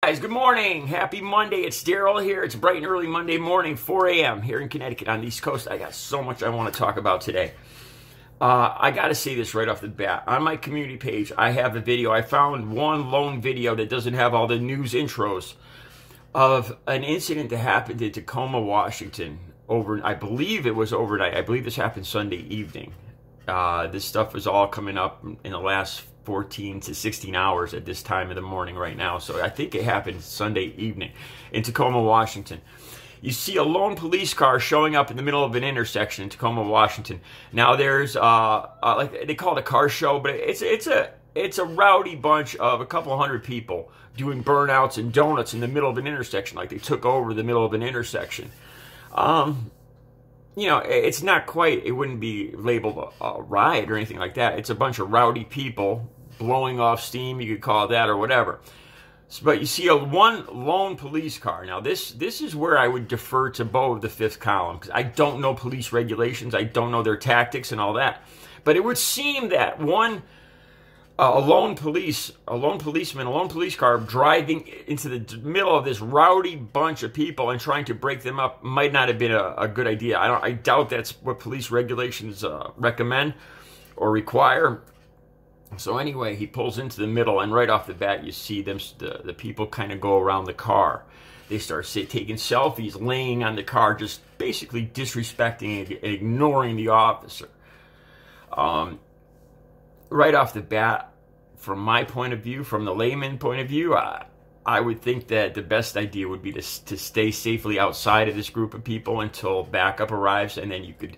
Guys, good morning. Happy Monday. It's Daryl here. It's bright and early Monday morning, 4 a.m. here in Connecticut on the East Coast. I got so much I want to talk about today. I got to say this right off the bat. On my community page, I have a video. I found one lone video that doesn't have all the news intros of an incident that happened in Tacoma, Washington. I believe it was overnight. I believe this happened Sunday evening. This stuff is all coming up in the last 14 to 16 hours at this time of the morning right now. So I think it happened Sunday evening in Tacoma, Washington. You see a lone police car showing up in the middle of an intersection in Tacoma, Washington. Now there's like they call it a car show, but it's a rowdy bunch of a couple hundred people doing burnouts and donuts in the middle of an intersection, like they took over the middle of an intersection. You know, it's not quite, it wouldn't be labeled a riot or anything like that. It's a bunch of rowdy people blowing off steam, you could call it that or whatever. But you see one lone police car. Now, this is where I would defer to Bo of the Fifth Column, because I don't know police regulations, I don't know their tactics and all that. But it would seem that a lone police car driving into the middle of this rowdy bunch of people and trying to break them up might not have been a good idea. I doubt that's what police regulations recommend or require. So anyway, he pulls into the middle, and right off the bat, you see the people kind of go around the car. They start taking selfies, laying on the car, just basically disrespecting and ignoring the officer. Right off the bat, from my point of view, from the layman point of view, I would think that the best idea would be to stay safely outside of this group of people until backup arrives, and then you could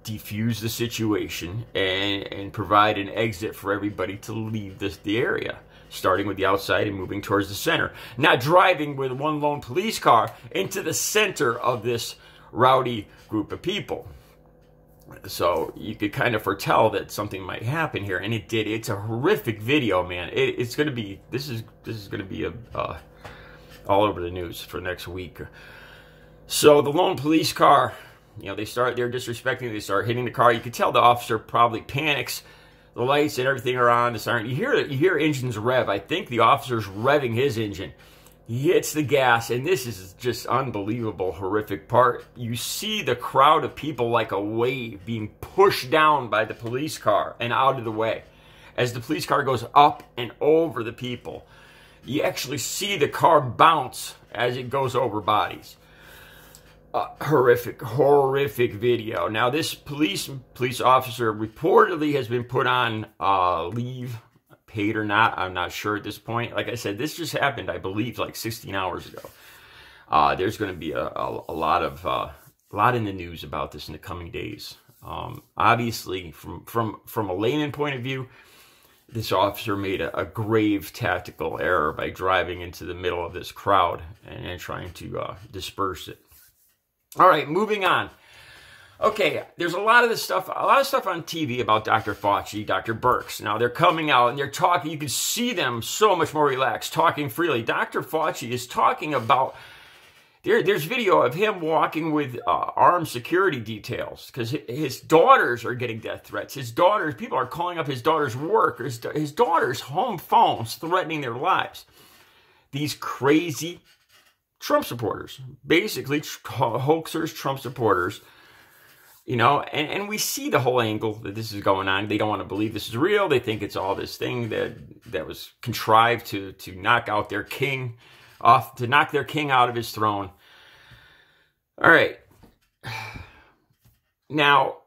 defuse the situation and provide an exit for everybody to leave the area, starting with the outside and moving towards the center. Not driving with one lone police car into the center of this rowdy group of people. So you could kind of foretell that something might happen here, and it did. It's a horrific video, man. It's going to be, this is going to be all over the news for next week. So the lone police car, you know, they're disrespecting, they start hitting the car. You could tell the officer probably panics. The lights and everything are on, the siren. You hear engines rev. I think the officer's revving his engine. He hits the gas, and this is just unbelievable, horrific part. You see the crowd of people like a wave being pushed down by the police car and out of the way. As the police car goes up and over the people, you actually see the car bounce as it goes over bodies. Horrific video. Now, this police officer reportedly has been put on leave, paid or not. I'm not sure at this point. Like I said, this just happened, I believe, like 16 hours ago. There's going to be a lot in the news about this in the coming days. Obviously, from a layman point of view, this officer made a grave tactical error by driving into the middle of this crowd and trying to disperse it. All right, moving on. Okay, there's a lot of stuff on TV about Dr. Fauci, Dr. Birx. Now, they're coming out and they're talking. You can see them so much more relaxed, talking freely. Dr. Fauci is talking about, there's video of him walking with armed security details because his daughters are getting death threats. People are calling up his daughter's work, or his daughter's home phones, threatening their lives. These crazy Trump supporters, basically hoaxers, Trump supporters, you know, and we see the whole angle that this is going on. They don't want to believe this is real. They think it's all this thing that was contrived to knock out their king off, to knock their king out of his throne. All right. Now,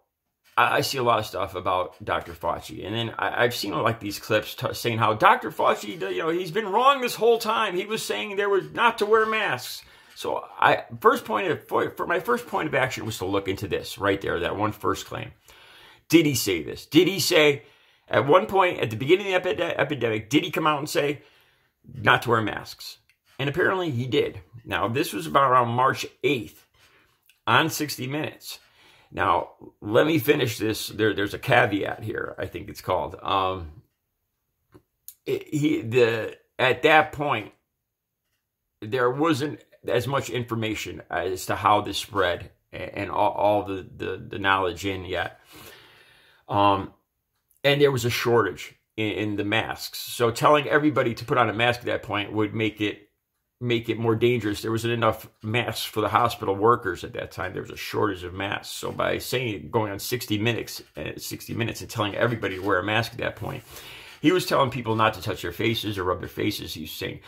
I see a lot of stuff about Dr. Fauci, and then I've seen like these clips saying how Dr. Fauci, you know, he's been wrong this whole time. He was saying there was not to wear masks. So my first point of action was to look into this right there, that one first claim. Did he say this? Did he say at one point at the beginning of the epidemic, did he come out and say not to wear masks? And apparently he did. Now, this was about around March 8th on 60 Minutes. Now, let me finish this. There's a caveat here, I think it's called. At that point, there wasn't as much information as to how this spread and all the knowledge in yet. And there was a shortage in the masks. So telling everybody to put on a mask at that point would make it make it more dangerous. There wasn't enough masks for the hospital workers at that time. There was a shortage of masks. So by saying, going on 60 minutes and telling everybody to wear a mask at that point, he was telling people not to touch their faces or rub their faces. He was saying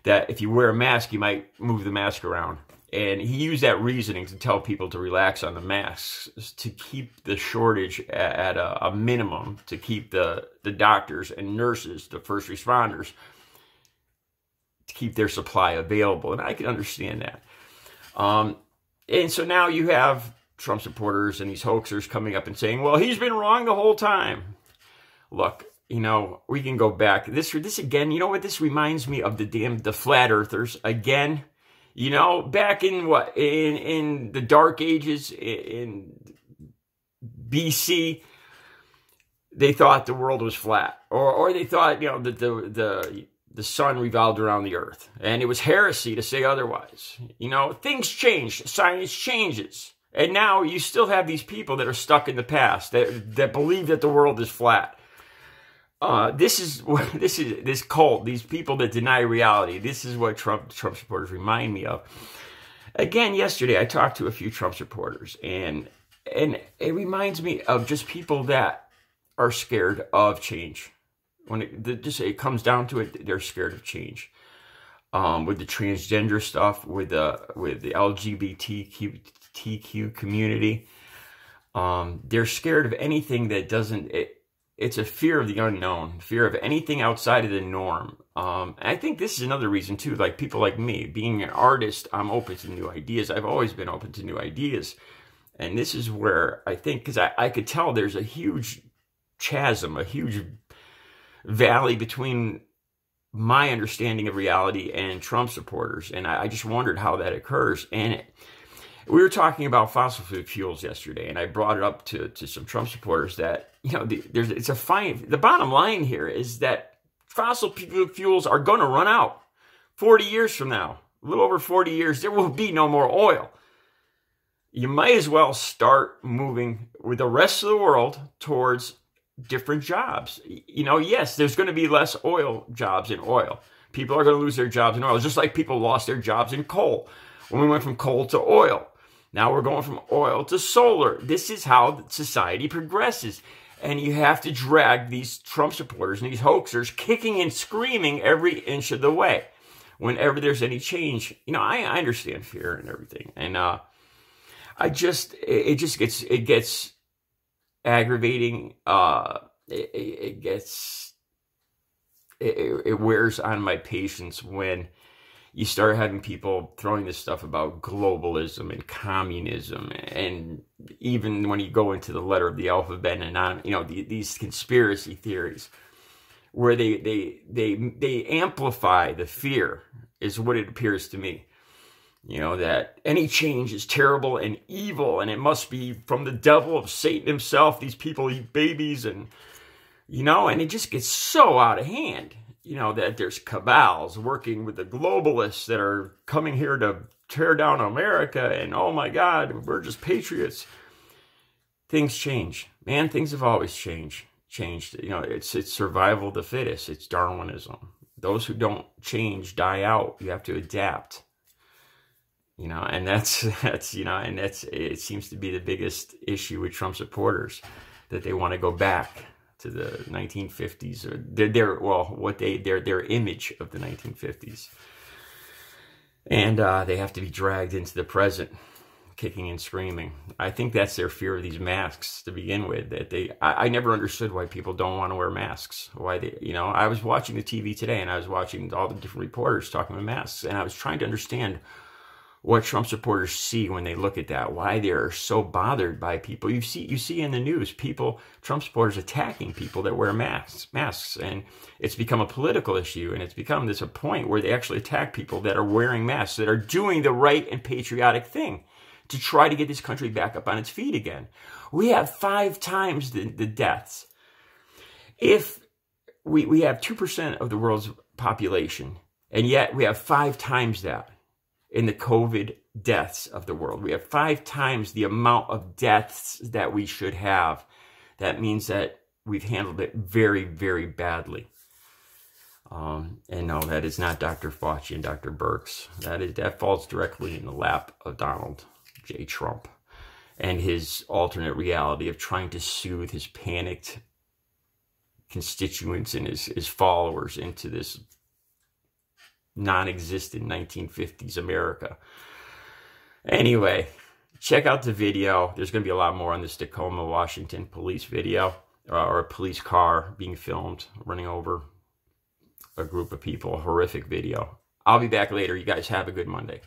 that if you wear a mask, you might move the mask around. And he used that reasoning to tell people to relax on the masks, to keep the shortage at a minimum, to keep the doctors and nurses, the first responders, to keep their supply available. And I can understand that. And so now you have Trump supporters and these hoaxers coming up and saying, well, he's been wrong the whole time. Look, you know, we can go back. This again, you know what this reminds me of? The flat earthers again. You know, back in what, in the dark ages, in BC, they thought the world was flat, or they thought, you know, that the sun revolved around the earth, and it was heresy to say otherwise. You know, things change, science changes, and now you still have these people that are stuck in the past that believe that the world is flat. This cult, these people that deny reality. This is what Trump supporters remind me of. Again, yesterday I talked to a few Trump supporters, and it reminds me of just people that are scared of change. When it comes down to it, they're scared of change. With the transgender stuff, with the LGBTQ community, they're scared of anything that doesn't. It's a fear of the unknown, fear of anything outside of the norm. I think this is another reason too, like people like me, being an artist, I'm open to new ideas. I've always been open to new ideas. And this is where I think, because I could tell there's a huge chasm, a huge valley between my understanding of reality and Trump supporters. And I just wondered how that occurs. And we were talking about fossil fuels yesterday, and I brought it up to some Trump supporters that, you know, the bottom line here is that fossil fuels are going to run out 40 years from now. A little over 40 years, there will be no more oil. You might as well start moving with the rest of the world towards different jobs. You know, yes, there's going to be less oil jobs in oil. People are going to lose their jobs in oil, just like people lost their jobs in coal. When we went from coal to oil, now we're going from oil to solar. This is how society progresses. And you have to drag these Trump supporters and these hoaxers kicking and screaming every inch of the way whenever there's any change. You know, I understand fear and everything. And it gets aggravating. It wears on my patience when you start having people throwing this stuff about globalism and communism, and even when you go into the letter of the alphabet and you know, these conspiracy theories, where they amplify the fear, is what it appears to me. You know, that any change is terrible and evil, and it must be from the devil of Satan himself. These people eat babies, and you know, and it just gets so out of hand. You know, that there's cabals working with the globalists that are coming here to tear down America, and oh my God, we're just patriots. Things change, man. Things have always changed. You know, it's survival of the fittest. It's Darwinism. Those who don't change die out. You have to adapt. You know, and that's you know, and it seems to be the biggest issue with Trump supporters, that they want to go back to the 1950s, or their image of the 1950s, and they have to be dragged into the present, kicking and screaming. I think that's their fear of these masks to begin with. That I never understood why people don't want to wear masks. Why they, you know, I was watching the TV today, and I was watching all the different reporters talking about masks, and I was trying to understand what Trump supporters see when they look at that, why they're so bothered by people. You see in the news, Trump supporters attacking people that wear masks, and it's become a political issue, and it's become a point where they actually attack people that are wearing masks, that are doing the right and patriotic thing to try to get this country back up on its feet again. We have 5 times the deaths. If we have 2% of the world's population, and yet we have 5 times that in the COVID deaths of the world. We have 5 times the amount of deaths that we should have. That means that we've handled it very, very badly. And no, that is not Dr. Fauci and Dr. Birx. That falls directly in the lap of Donald J. Trump and his alternate reality of trying to soothe his panicked constituents and his followers into this non-existent 1950s America. Anyway, check out the video. There's going to be a lot more on this Tacoma, Washington police video, or a police car being filmed running over a group of people. A horrific video. I'll be back later. You guys have a good Monday.